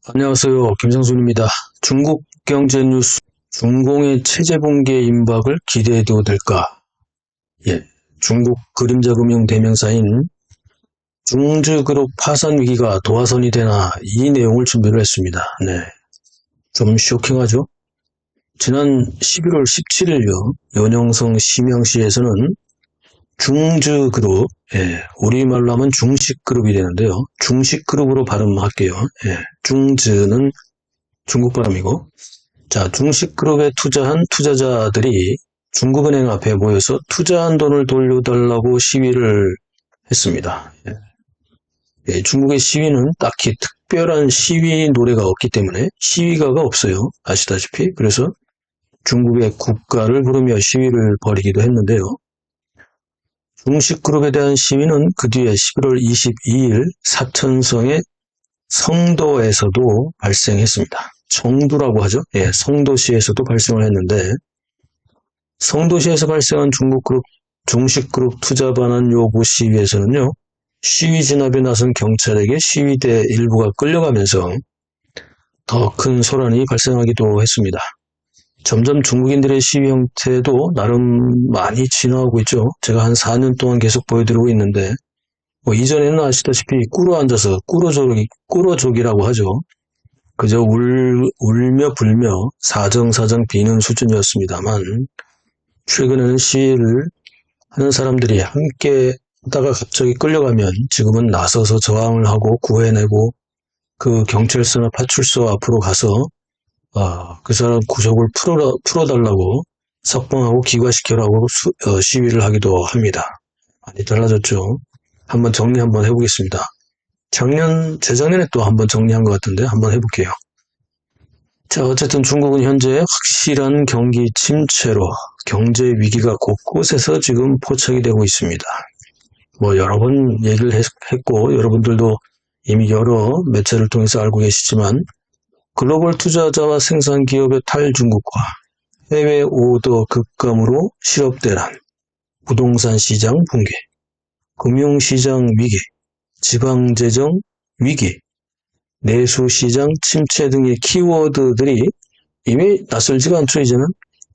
안녕하세요. 김상순입니다. 중국 경제 뉴스, 중공의 체제 붕괴 임박을 기대해도 될까? 예, 중국 그림자 금융 대명사인 중즈그룹 파산 위기가 도화선이 되나 이 내용을 준비를 했습니다. 네, 좀 쇼킹하죠? 지난 11월 17일요, 연영성 심양시에서는 중즈그룹, 우리말로 하면 중식그룹이 되는데요. 중식그룹으로 발음할게요. 중즈는 중국 발음이고, 자, 중식그룹에 투자한 투자자들이 중국은행 앞에 모여서 투자한 돈을 돌려달라고 시위를 했습니다. 중국의 시위는 딱히 특별한 시위 노래가 없기 때문에 시위가가 없어요. 아시다시피. 그래서 중국의 국가를 부르며 시위를 벌이기도 했는데요. 중식그룹에 대한 시위는 그 뒤에 11월 22일 사천성의 성도에서도 발생했습니다. 청두라고 하죠. 성도시에서도 발생을 했는데, 성도시에서 발생한 중식그룹 투자 반환 요구 시위에서는요, 시위 진압에 나선 경찰에게 시위대 일부가 끌려가면서 더 큰 소란이 발생하기도 했습니다. 점점 중국인들의 시위 형태도 나름 많이 진화하고 있죠. 제가 한 4년 동안 계속 보여드리고 있는데, 이전에는 아시다시피 꿇어 앉아서 꿇어족이라고 하죠. 그저 울며 불며 사정사정 비는 수준이었습니다만, 최근에는 시위를 하는 사람들이 함께 하다가 갑자기 끌려가면 지금은 나서서 저항을 하고 구해내고 그 경찰서나 파출소 앞으로 가서 그 사람 구속을 풀어달라고 석방하고 기과시켜라고 시위를 하기도 합니다. 많이 달라졌죠. 한번 정리 한번 해보겠습니다. 재작년에 또 한번 정리한 것 같은데 한번 해볼게요. 자, 어쨌든 중국은 현재 확실한 경기 침체로 경제 위기가 곳곳에서 지금 포착이 되고 있습니다. 여러 번 얘기를 했고 여러분들도 이미 여러 매체를 통해서 알고 계시지만 글로벌 투자자와 생산 기업의 탈중국화, 해외 오더 급감으로 실업대란, 부동산 시장 붕괴, 금융시장 위기, 지방재정 위기, 내수시장 침체 등의 키워드들이 이미 낯설지가 않죠. 이제는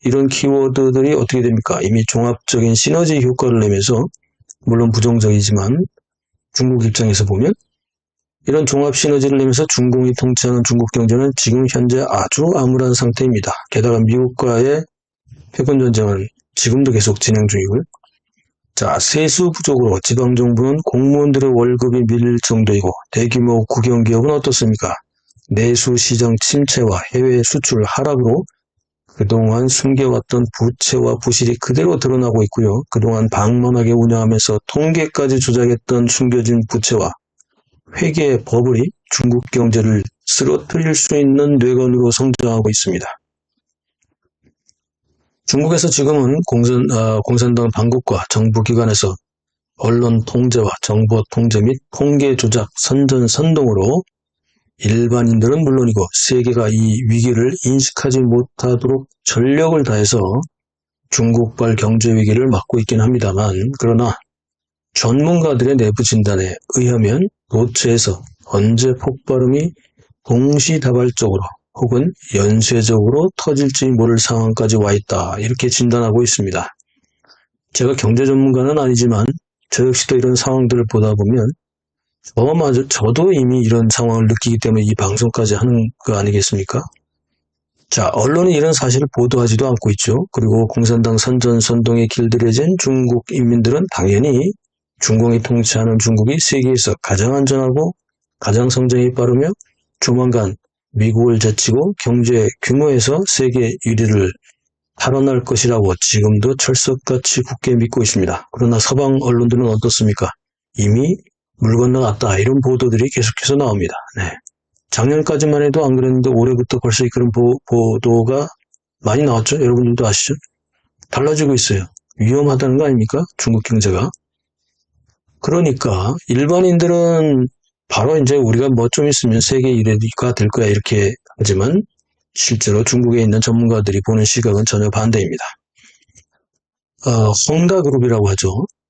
이런 키워드들이 어떻게 됩니까? 이미 종합적인 시너지 효과를 내면서 물론 부정적이지만 중국 입장에서 보면 이런 종합 시너지를 내면서 중공이 통치하는 중국 경제는 지금 현재 아주 암울한 상태입니다. 게다가 미국과의 패권 전쟁은 지금도 계속 진행 중이고요. 자, 세수 부족으로 지방정부는 공무원들의 월급이 밀릴 정도이고 대규모 국영기업은 어떻습니까? 내수 시장 침체와 해외 수출 하락으로 그동안 숨겨왔던 부채와 부실이 그대로 드러나고 있고요. 그동안 방만하게 운영하면서 통계까지 조작했던 숨겨진 부채와 회계 버블이 중국 경제를 쓰러뜨릴 수 있는 뇌관으로 성장하고 있습니다. 중국에서 지금은 공산당 당국과 정부기관에서 언론 통제와 정보 통제 및 통계 조작, 선전선동으로 일반인들은 물론이고 세계가 이 위기를 인식하지 못하도록 전력을 다해서 중국발 경제 위기를 막고 있긴 합니다만, 그러나 전문가들의 내부 진단에 의하면 도처에서 언제 폭발음이 동시다발적으로 혹은 연쇄적으로 터질지 모를 상황까지 와 있다. 이렇게 진단하고 있습니다. 제가 경제 전문가는 아니지만 저 역시도 이런 상황들을 보다 보면 저도 이미 이런 상황을 느끼기 때문에 이 방송까지 하는 거 아니겠습니까? 자, 언론이 이런 사실을 보도하지도 않고 있죠. 그리고 공산당 선전선동에 길들여진 중국 인민들은 당연히 중공이 통치하는 중국이 세계에서 가장 안전하고 가장 성장이 빠르며 조만간 미국을 제치고 경제 규모에서 세계 1위를 탈환할 것이라고 지금도 철석같이 굳게 믿고 있습니다. 그러나 서방 언론들은 어떻습니까? 이미 물 건너갔다 이런 보도들이 계속해서 나옵니다. 작년까지만 해도 안 그랬는데 올해부터 벌써 그런 보도가 많이 나왔죠. 여러분들도 아시죠? 달라지고 있어요. 위험하다는 거 아닙니까? 중국 경제가. 그러니까 일반인들은 바로 이제 우리가 좀 있으면 세계 1위가 될 거야 이렇게 하지만 실제로 중국에 있는 전문가들이 보는 시각은 전혀 반대입니다. 헝다그룹이라고 하죠.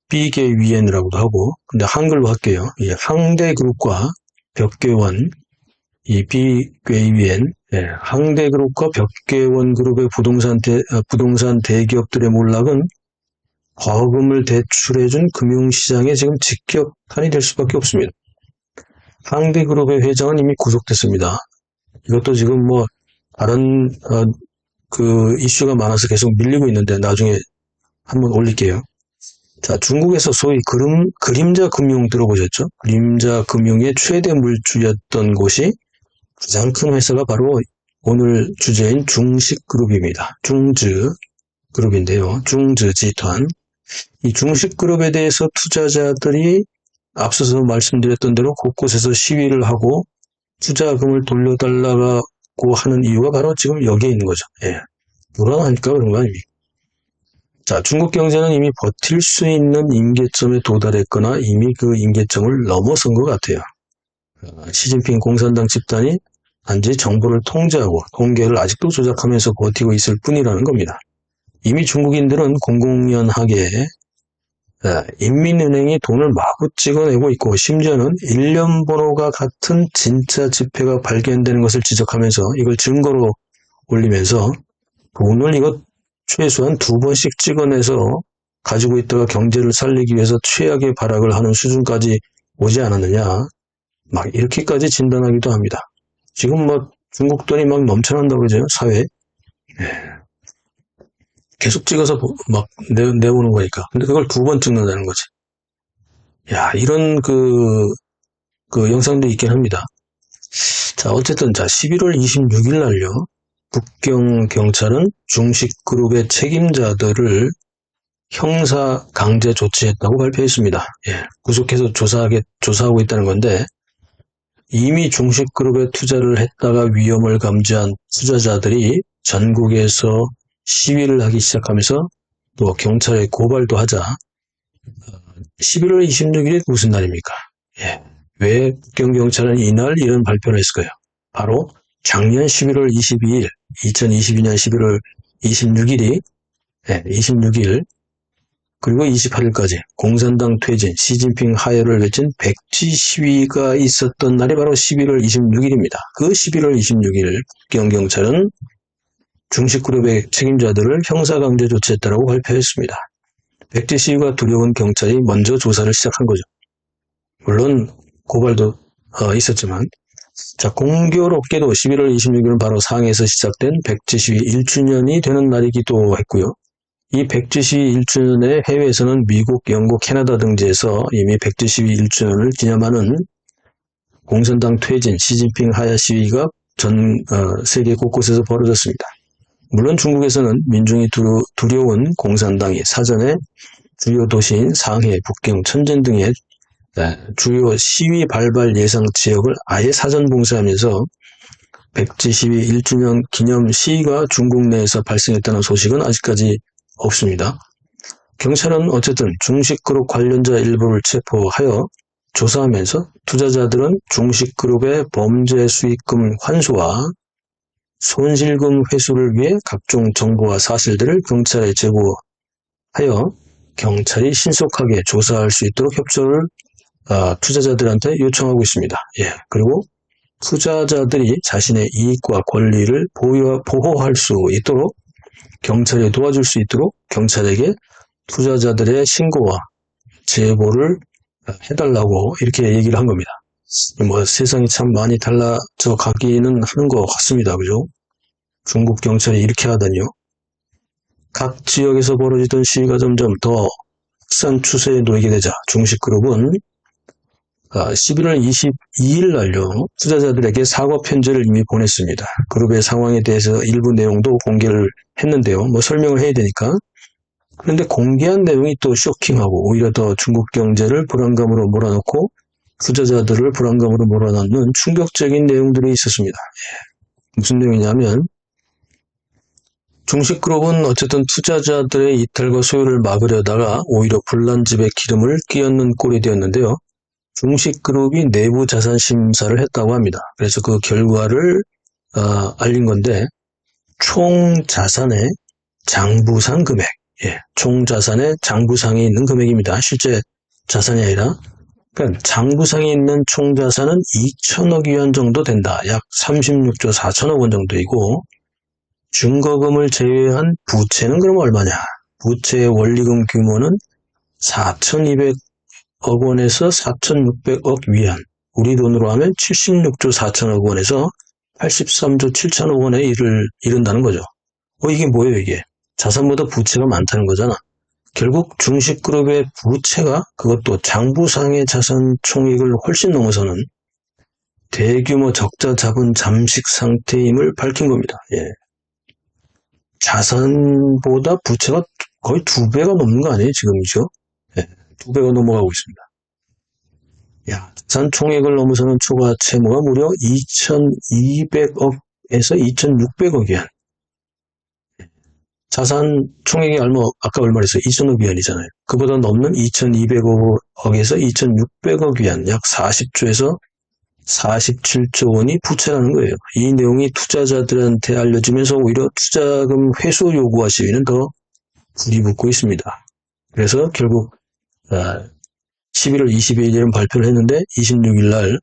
비계위엔이라고도 하고, 근데 한글로 할게요. 항대그룹과 벽계원, 이 비괴위엔 항대그룹과 벽계원그룹의 부동산 대기업들의 몰락은 과금을 대출해준 금융시장의 지금 직격탄이 될 수밖에 없습니다. 항대그룹의 회장은 이미 구속됐습니다. 이것도 지금 뭐 다른 그 이슈가 많아서 계속 밀리고 있는데 나중에 한번 올릴게요. 자, 중국에서 소위 그림자 금융 들어보셨죠? 그림자 금융의 최대 물주였던 곳이 가장 큰 회사가 바로 오늘 주제인 중식그룹입니다. 중즈그룹인데요. 중즈지团. 이 중식그룹에 대해서 투자자들이 앞서서 말씀드렸던 대로 곳곳에서 시위를 하고 투자금을 돌려달라고 하는 이유가 바로 지금 여기에 있는 거죠. 불안하니까 그런 거 아닙니까? 자, 중국 경제는 이미 버틸 수 있는 임계점에 도달했거나 이미 그 임계점을 넘어선 것 같아요. 시진핑 공산당 집단이 단지 정보를 통제하고 통계를 아직도 조작하면서 버티고 있을 뿐이라는 겁니다. 이미 중국인들은 공공연하게 인민은행이 돈을 마구 찍어내고 있고 심지어는 일련 번호가 같은 진짜 지폐가 발견되는 것을 지적하면서 이걸 증거로 올리면서 돈을 이거 최소한 2번씩 찍어내서 가지고 있다가 경제를 살리기 위해서 최악의 발악을 하는 수준까지 오지 않았느냐, 막 이렇게까지 진단하기도 합니다. 지금 뭐 중국 돈이 막 넘쳐난다고 그러죠, 사회에. 계속 찍어서 막 내보는 거니까. 근데 그걸 2번 찍는다는 거지. 야, 이런 그 영상도 있긴 합니다. 자, 어쨌든 11월 26일 날요. 북경 경찰은 중식그룹의 책임자들을 형사 강제 조치했다고 발표했습니다. 구속해서 조사하고 있다는 건데 이미 중식그룹에 투자를 했다가 위험을 감지한 투자자들이 전국에서 시위를 하기 시작하면서 또 경찰에 고발도 하자 11월 26일이 무슨 날입니까? 왜 북경경찰은 이날 이런 발표를 했을까요? 바로 작년 11월 22일, 2022년 11월 26일이 26일 그리고 28일까지 공산당 퇴진, 시진핑 하야를 외친 백지 시위가 있었던 날이 바로 11월 26일입니다. 그 11월 26일 북경경찰은 중식그룹의 책임자들을 형사강제 조치했다고 발표했습니다. 백지 시위가 두려운 경찰이 먼저 조사를 시작한 거죠. 물론 고발도 있었지만 자, 공교롭게도 11월 26일은 바로 상해에서 시작된 백지 시위 1주년이 되는 날이기도 했고요. 이 백지 시위 1주년에 해외에서는 미국, 영국, 캐나다 등지에서 이미 백지 시위 1주년을 기념하는 공산당 퇴진, 시진핑 하야 시위가 전 세계 곳곳에서 벌어졌습니다. 물론 중국에서는 민중이 두려운 공산당이 사전에 주요 도시인 상해, 북경, 천진 등의 주요 시위 발발 예상 지역을 아예 사전 봉쇄하면서 백지 시위 1주년 기념 시위가 중국 내에서 발생했다는 소식은 아직까지 없습니다. 경찰은 어쨌든 중식그룹 관련자 일부를 체포하여 조사하면서 투자자들은 중식그룹의 범죄 수익금 환수와 손실금 회수를 위해 각종 정보와 사실들을 경찰에 제보하여 경찰이 신속하게 조사할 수 있도록 협조를 투자자들한테 요청하고 있습니다. 그리고 투자자들이 자신의 이익과 권리를 보호할 수 있도록 경찰에 도와줄 수 있도록 경찰에게 투자자들의 신고와 제보를 해달라고 이렇게 얘기를 한 겁니다. 뭐 세상이 참 많이 달라져 가기는 하는 것 같습니다. 그죠? 중국 경찰이 이렇게 하다니요. 각 지역에서 벌어지던 시위가 점점 더 확산 추세에 놓이게 되자 중식그룹은 11월 22일 날요. 투자자들에게 사과 편지를 이미 보냈습니다. 그룹의 상황에 대해서 일부 내용도 공개를 했는데요. 뭐 설명을 해야 되니까. 그런데 공개한 내용이 또 쇼킹하고 오히려 더 중국 경제를 불안감으로 몰아넣고 투자자들을 불안감으로 몰아넣는 충격적인 내용들이 있었습니다. 무슨 내용이냐면 중식그룹은 어쨌든 투자자들의 이탈과 소요를 막으려다가 오히려 불난집에 기름을 끼얹는 꼴이 되었는데요. 중식그룹이 내부 자산 심사를 했다고 합니다. 그래서 그 결과를 알린 건데 총 자산의 장부상 금액, 총 자산의 장부상에 있는 금액입니다. 실제 자산이 아니라 그러니까 장부상에 있는 총 자산은 2천억 위안 정도 된다. 약 36조 4천억 원 정도이고 증거금을 제외한 부채는 그럼 얼마냐? 부채의 원리금 규모는 4,200억 원에서 4,600억 위안, 우리 돈으로 하면 76조 4천억 원에서 83조 7천억 원에 이른다는 거죠. 이게 뭐예요, 이게? 자산보다 부채가 많다는 거잖아. 결국 중식그룹의 부채가 그것도 장부상의 자산 총액을 훨씬 넘어서는 대규모 적자 자본 잠식 상태임을 밝힌 겁니다. 예. 자산보다 부채가 거의 2배가 넘는 거 아니에요, 지금이죠? 예, 2배가 넘어가고 있습니다. 야, 자산 총액을 넘어서는 초과 채무가 무려 2,200억에서 2,600억 위안. 자산 총액이 아까 얼마 했어요? 2,000억 위안이잖아요. 그보다 넘는 2,200억에서 2,600억 위안, 약 40조에서 47조 원이 부채라는 거예요. 이 내용이 투자자들한테 알려지면서 오히려 투자금 회수 요구와 시위는 더 불이 붙고 있습니다. 그래서 결국 11월 22일에 발표를 했는데 26일 날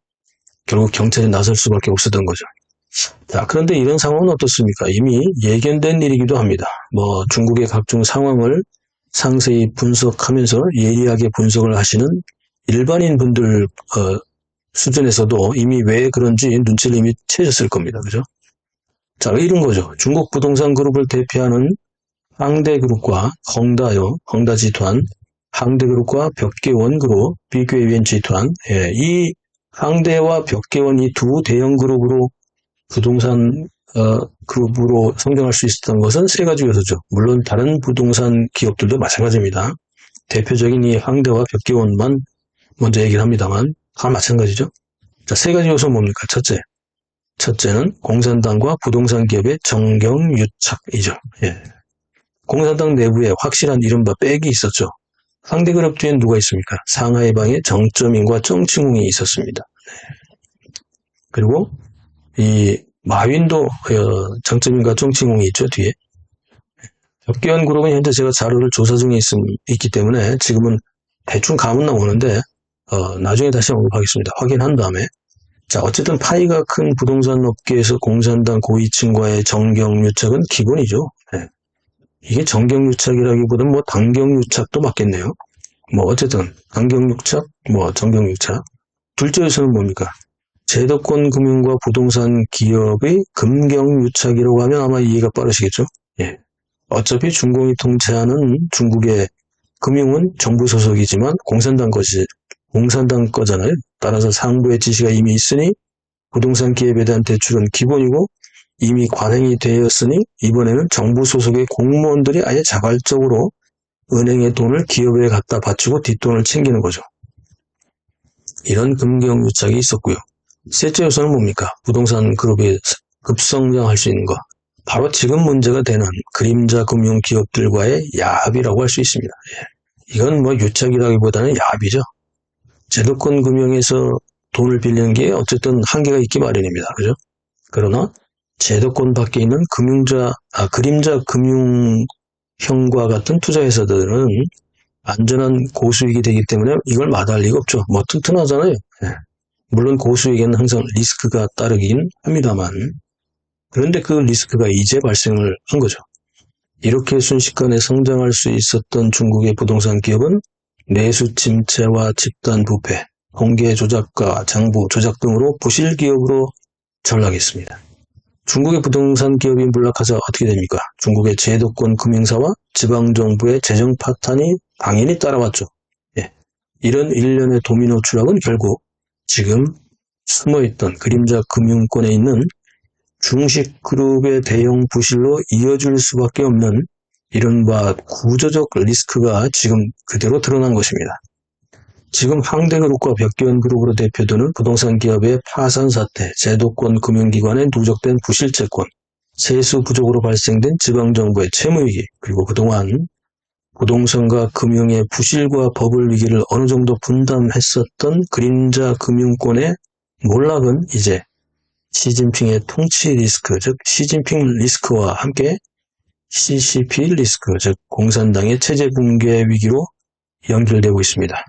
결국 경찰이 나설 수밖에 없었던 거죠. 자, 그런데 이런 상황은 어떻습니까? 이미 예견된 일이기도 합니다. 중국의 각종 상황을 상세히 분석하면서 예리하게 분석을 하시는 일반인 분들 수준에서도 이미 왜 그런지 눈치를 이미 채셨을 겁니다. 그죠? 자, 이런 거죠. 중국 부동산 그룹을 대표하는 항대그룹과 헝다지团, 항대그룹과 벽계원그룹, 비괴위엔지团, 이 항대와 벽계원 이 두 대형 그룹으로 부동산 그룹으로 성장할 수 있었던 것은 세 가지 요소죠. 물론 다른 부동산 기업들도 마찬가지입니다. 대표적인 이 항대와 벽계원만 먼저 얘기를 합니다만 다 마찬가지죠. 자, 세 가지 요소는 뭡니까? 첫째는 공산당과 부동산 기업의 정경유착이죠. 예. 공산당 내부에 확실한 이른바 백이 있었죠. 항대그룹 뒤엔 누가 있습니까? 상하이방의 정점인과 정칭웅이 있었습니다. 그리고 이 마윈도 정점인과 정칭웅이 있죠, 뒤에. 벽계원 그룹은 현재 제가 자료를 조사 중에 있기 때문에 지금은 대충 감은 나오는데 나중에 다시 언급하겠습니다. 확인한 다음에. 자, 어쨌든 파이가 큰 부동산 업계에서 공산당 고위층과의 정경유착은 기본이죠. 네. 이게 정경유착이라기보다는 당경유착도 맞겠네요. 어쨌든 강경유착, 정경유착. 둘째 요소는 뭡니까? 제도권 금융과 부동산 기업의 금경유착이라고 하면 아마 이해가 빠르시겠죠? 예. 어차피 중공이 통치하는 중국의 금융은 정부 소속이지만 공산당 거잖아요. 따라서 상부의 지시가 이미 있으니 부동산 기업에 대한 대출은 기본이고 이미 관행이 되었으니 이번에는 정부 소속의 공무원들이 아예 자발적으로 은행의 돈을 기업에 갖다 바치고 뒷돈을 챙기는 거죠. 이런 금경유착이 있었고요. 셋째 요소는 뭡니까? 부동산 그룹이 급성장할 수 있는 것. 바로 지금 문제가 되는 그림자 금융 기업들과의 야합이라고 할 수 있습니다. 이건 유착이라기보다는 야합이죠. 제도권 금융에서 돈을 빌리는 게 어쨌든 한계가 있기 마련입니다. 그죠? 그러나 제도권 밖에 있는 그림자 금융형과 같은 투자회사들은 안전한 고수익이 되기 때문에 이걸 마다할 리가 없죠. 튼튼하잖아요. 물론 고수익에는 항상 리스크가 따르긴 합니다만 그런데 그 리스크가 이제 발생을 한 거죠. 이렇게 순식간에 성장할 수 있었던 중국의 부동산 기업은 내수 침체와 집단 부패, 공개 조작과 장부 조작 등으로 부실 기업으로 전락했습니다. 중국의 부동산 기업이 몰락하자 어떻게 됩니까? 중국의 제도권 금융사와 지방정부의 재정 파탄이 당연히 따라왔죠. 이런 일련의 도미노 추락은 결국 지금 숨어있던 그림자 금융권에 있는 중식그룹의 대형 부실로 이어질 수밖에 없는 이른바 구조적 리스크가 지금 그대로 드러난 것입니다. 지금 항대그룹과 벽계원그룹으로 대표되는 부동산 기업의 파산 사태, 제도권 금융기관의 누적된 부실채권, 세수 부족으로 발생된 지방정부의 채무위기, 그리고 그동안 부동산과 금융의 부실과 버블 위기를 어느 정도 분담했었던 그림자 금융권의 몰락은 이제 시진핑의 통치 리스크, 즉 시진핑 리스크와 함께 CCP 리스크, 즉 공산당의 체제 붕괴 위기로 연결되고 있습니다.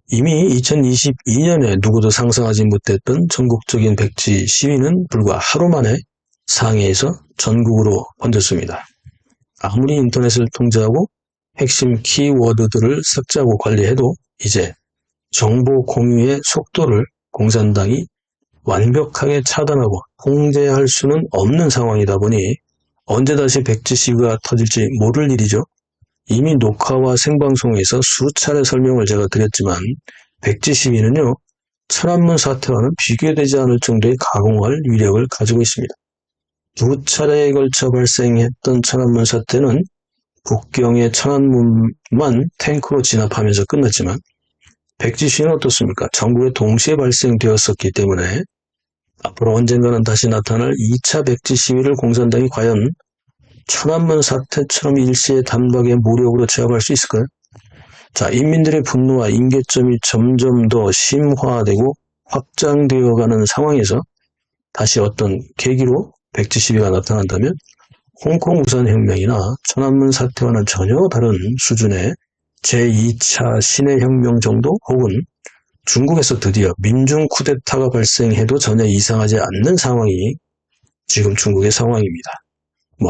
이미 2022년에 누구도 상상하지 못했던 전국적인 백지 시위는 불과 하루 만에 상해에서 전국으로 번졌습니다. 아무리 인터넷을 통제하고 핵심 키워드들을 삭제하고 관리해도 이제 정보 공유의 속도를 공산당이 완벽하게 차단하고 통제할 수는 없는 상황이다 보니 언제 다시 백지 시위가 터질지 모를 일이죠. 이미 녹화와 생방송에서 수차례 설명을 제가 드렸지만 백지 시위는요, 천안문 사태와는 비교되지 않을 정도의 가공할 위력을 가지고 있습니다. 두 차례에 걸쳐 발생했던 천안문 사태는 북경의 천안문만 탱크로 진압하면서 끝났지만 백지 시위는 어떻습니까? 전국에 동시에 발생되었었기 때문에 앞으로 언젠가는 다시 나타날 2차 백지 시위를 공산당이 과연 천안문 사태처럼 일시에 단박에 무력으로 제압할 수 있을까요? 자, 인민들의 분노와 임계점이 점점 더 심화되고 확장되어가는 상황에서 다시 어떤 계기로 백지 시위가 나타난다면 홍콩 우산혁명이나 천안문 사태와는 전혀 다른 수준의 제2차 신의 혁명 정도 혹은 중국에서 드디어 민중 쿠데타가 발생해도 전혀 이상하지 않는 상황이 지금 중국의 상황입니다.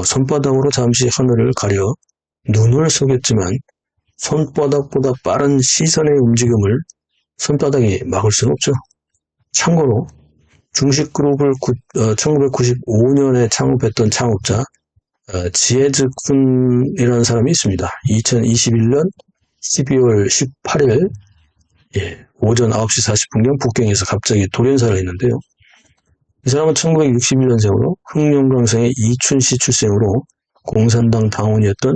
손바닥으로 잠시 하늘을 가려 눈을 속였지만 손바닥보다 빠른 시선의 움직임을 손바닥이 막을 수는 없죠. 참고로 중식그룹을 1995년에 창업했던 창업자 지에즈쿤이라는 사람이 있습니다. 2021년 12월 18일 오전 9시 40분경 북경에서 갑자기 돌연사를 했는데요. 이 사람은 1961년생으로 흑룡강성의 이춘시 출생으로 공산당 당원이었던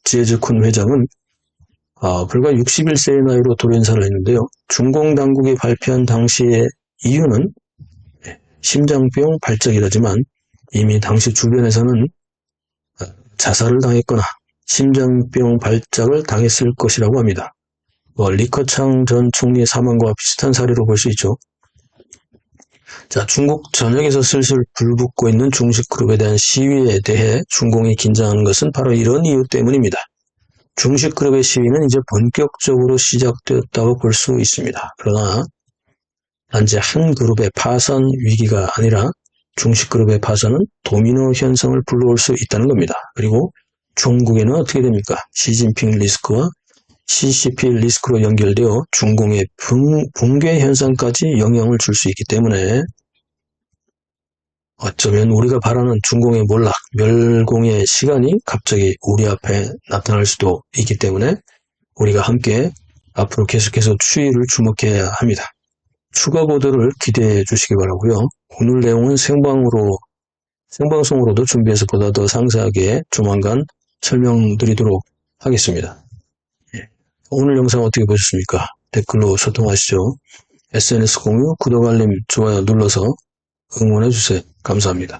지에즈쿤 회장은 불과 61세의 나이로 돌연사를 했는데요. 중공 당국이 발표한 당시의 이유는 심장병 발작이라지만 이미 당시 주변에서는 자살을 당했거나 심장병 발작을 당했을 것이라고 합니다. 리커창 전 총리의 사망과 비슷한 사례로 볼 수 있죠. 자, 중국 전역에서 슬슬 불붙고 있는 중식그룹에 대한 시위에 대해 중공이 긴장하는 것은 바로 이런 이유 때문입니다. 중식그룹의 시위는 이제 본격적으로 시작되었다고 볼 수 있습니다. 그러나 단지 한 그룹의 파산 위기가 아니라 중식그룹의 파산은 도미노 현상을 불러올 수 있다는 겁니다. 그리고 중국에는 어떻게 됩니까? 시진핑 리스크와 CCP 리스크로 연결되어 중공의 붕괴 현상까지 영향을 줄 수 있기 때문에 어쩌면 우리가 바라는 중공의 몰락, 멸공의 시간이 갑자기 우리 앞에 나타날 수도 있기 때문에 우리가 함께 앞으로 계속해서 추이를 주목해야 합니다. 추가 보도를 기대해 주시기 바라고요. 오늘 내용은 생방송으로도 준비해서 보다 더 상세하게 조만간 설명드리도록 하겠습니다. 오늘 영상 어떻게 보셨습니까? 댓글로 소통하시죠. SNS 공유, 구독, 알림, 좋아요 눌러서 응원해주세요. 감사합니다.